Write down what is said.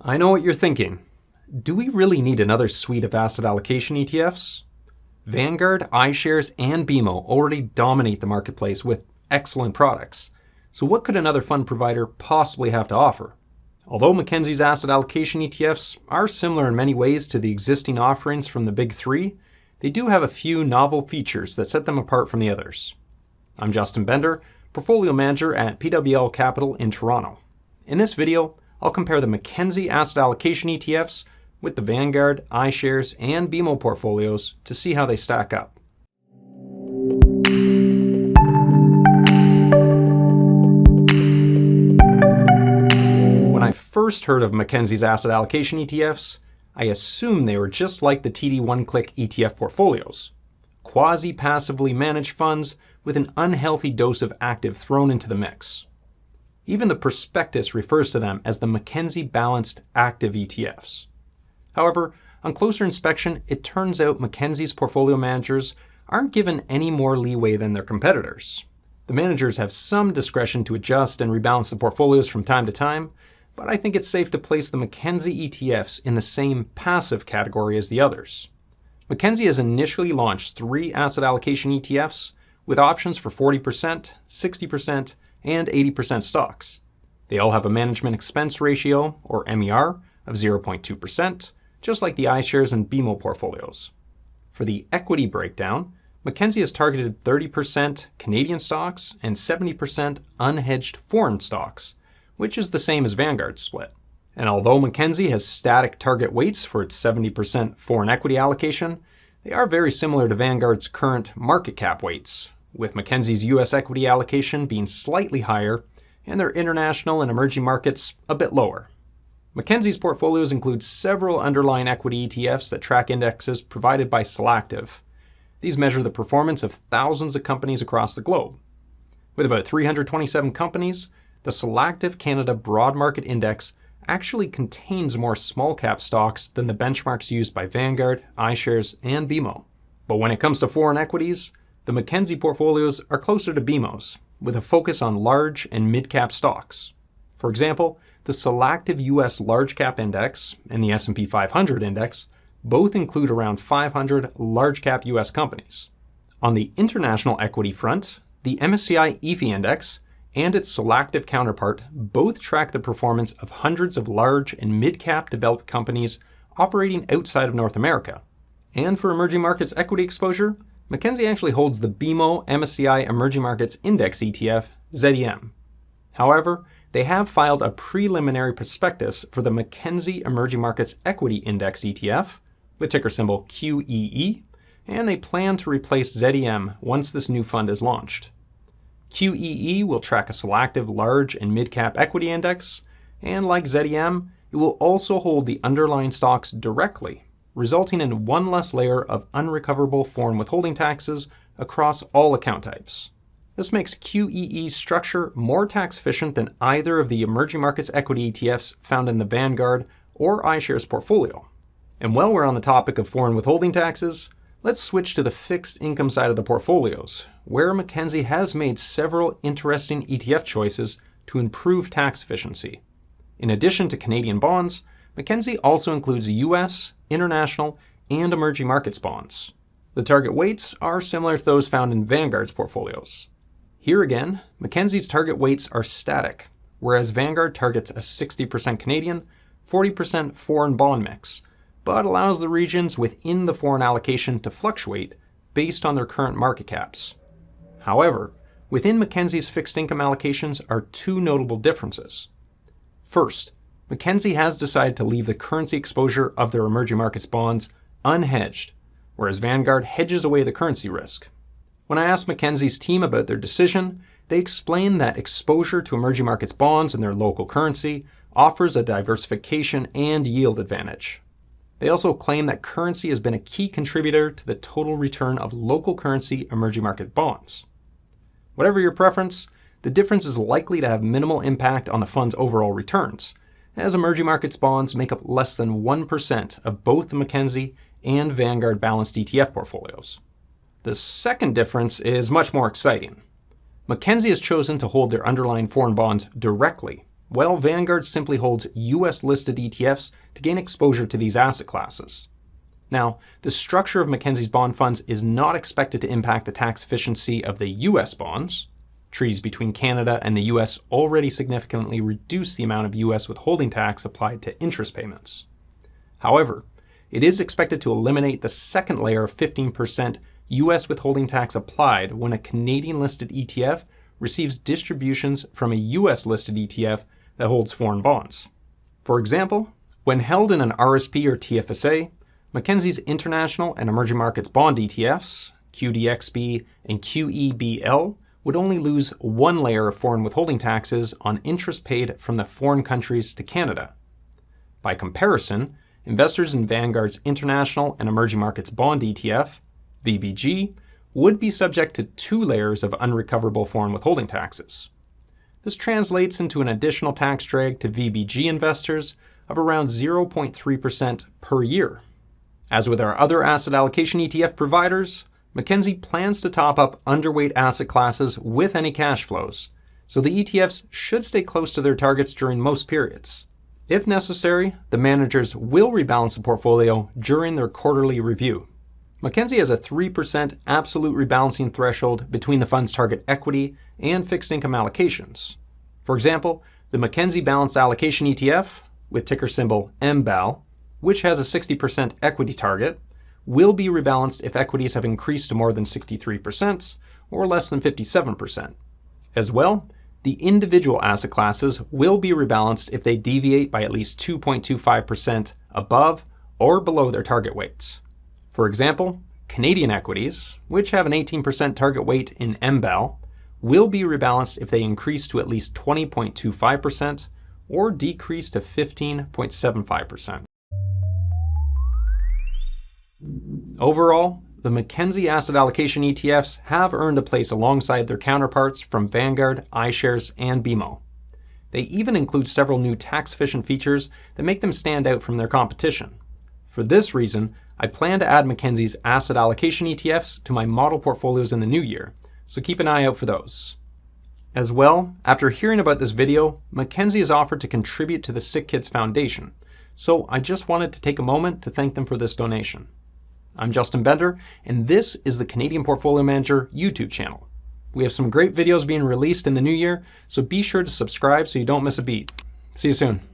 I know what you're thinking. Do we really need another suite of asset allocation ETFs? Vanguard, iShares, and BMO already dominate the marketplace with excellent products. So what could another fund provider possibly have to offer? Although Mackenzie's asset allocation ETFs are similar in many ways to the existing offerings from the big three, they do have a few novel features that set them apart from the others. I'm Justin Bender, Portfolio Manager at PWL Capital in Toronto. In this video, I'll compare the Mackenzie asset allocation ETFs with the Vanguard, iShares, and BMO portfolios to see how they stack up. When I first heard of Mackenzie's asset allocation ETFs, I assumed they were just like the TD one-click ETF portfolios, quasi-passively managed funds with an unhealthy dose of active thrown into the mix. Even the prospectus refers to them as the Mackenzie Balanced Active ETFs. However, on closer inspection, it turns out Mackenzie's portfolio managers aren't given any more leeway than their competitors. The managers have some discretion to adjust and rebalance the portfolios from time to time, but I think it's safe to place the Mackenzie ETFs in the same passive category as the others. Mackenzie has initially launched 3 asset allocation ETFs with options for 40%, 60%, and 80% stocks. They all have a management expense ratio, or MER, of 0.2%, just like the iShares and BMO portfolios. For the equity breakdown, Mackenzie has targeted 30% Canadian stocks and 70% unhedged foreign stocks, which is the same as Vanguard's split. And although Mackenzie has static target weights for its 70% foreign equity allocation, they are very similar to Vanguard's current market cap weights, with Mackenzie's US equity allocation being slightly higher and their international and emerging markets a bit lower. Mackenzie's portfolios include several underlying equity ETFs that track indexes provided by Solactive. These measure the performance of thousands of companies across the globe. With about 327 companies, the Solactive Canada Broad Market Index actually contains more small cap stocks than the benchmarks used by Vanguard, iShares, and BMO. But when it comes to foreign equities, the Mackenzie portfolios are closer to BMO's, with a focus on large and mid-cap stocks. For example, the Solactive US Large Cap Index and the S&P 500 Index both include around 500 large-cap US companies. On the international equity front, the MSCI EAFE Index and its Solactive counterpart both track the performance of hundreds of large and mid-cap developed companies operating outside of North America. And for emerging markets equity exposure, Mackenzie actually holds the BMO MSCI Emerging Markets Index ETF, ZEM. However, they have filed a preliminary prospectus for the Mackenzie Emerging Markets Equity Index ETF, with ticker symbol QEE, and they plan to replace ZEM once this new fund is launched. QEE will track a Solactive large and mid-cap equity index, and like ZEM, it will also hold the underlying stocks directly, resulting in one less layer of unrecoverable foreign withholding taxes across all account types. This makes QEE's structure more tax efficient than either of the emerging markets equity ETFs found in the Vanguard or iShares portfolio. And while we're on the topic of foreign withholding taxes, let's switch to the fixed income side of the portfolios, where Mackenzie has made several interesting ETF choices to improve tax efficiency. In addition to Canadian bonds, Mackenzie also includes US, international, and emerging markets bonds. The target weights are similar to those found in Vanguard's portfolios. Here again, Mackenzie's target weights are static, whereas Vanguard targets a 60% Canadian, 40% foreign bond mix, but allows the regions within the foreign allocation to fluctuate based on their current market caps. However, within Mackenzie's fixed income allocations are 2 notable differences. First, Mackenzie has decided to leave the currency exposure of their emerging markets bonds unhedged, whereas Vanguard hedges away the currency risk. When I asked Mackenzie's team about their decision, they explained that exposure to emerging markets bonds in their local currency offers a diversification and yield advantage. They also claim that currency has been a key contributor to the total return of local currency emerging market bonds. Whatever your preference, the difference is likely to have minimal impact on the fund's overall returns, as emerging markets bonds make up less than 1% of both the Mackenzie and Vanguard balanced ETF portfolios. The second difference is much more exciting. Mackenzie has chosen to hold their underlying foreign bonds directly, Well, Vanguard simply holds US listed ETFs to gain exposure to these asset classes. Now, the structure of Mackenzie's bond funds is not expected to impact the tax efficiency of the US bonds. Treaties between Canada and the US already significantly reduce the amount of US withholding tax applied to interest payments. However, it is expected to eliminate the second layer of 15% US withholding tax applied when a Canadian-listed ETF receives distributions from a US-listed ETF that holds foreign bonds. For example, when held in an RSP or TFSA, Mackenzie's International and Emerging Markets Bond ETFs, QDXB and QEBL, would only lose one layer of foreign withholding taxes on interest paid from the foreign countries to Canada. By comparison, investors in Vanguard's International and Emerging Markets Bond ETF, VBG, would be subject to two layers of unrecoverable foreign withholding taxes. This translates into an additional tax drag to VBG investors of around 0.3% per year. As with our other asset allocation ETF providers, Mackenzie plans to top up underweight asset classes with any cash flows, so the ETFs should stay close to their targets during most periods. If necessary, the managers will rebalance the portfolio during their quarterly review. Mackenzie has a 3% absolute rebalancing threshold between the fund's target equity and fixed income allocations. For example, the Mackenzie Balanced Allocation ETF, with ticker symbol MBAL, which has a 60% equity target, will be rebalanced if equities have increased to more than 63% or less than 57%. As well, the individual asset classes will be rebalanced if they deviate by at least 2.25% above or below their target weights. For example, Canadian equities, which have an 18% target weight in MBAL, will be rebalanced if they increase to at least 20.25% or decrease to 15.75%. Overall, the Mackenzie asset allocation ETFs have earned a place alongside their counterparts from Vanguard, iShares, and BMO. They even include several new tax-efficient features that make them stand out from their competition. For this reason, I plan to add Mackenzie's asset allocation ETFs to my model portfolios in the new year, so keep an eye out for those. As well, after hearing about this video, Mackenzie has offered to contribute to the Sick Kids Foundation, so I just wanted to take a moment to thank them for this donation. I'm Justin Bender, and this is the Canadian Portfolio Manager YouTube channel. We have some great videos being released in the new year, so be sure to subscribe so you don't miss a beat. See you soon.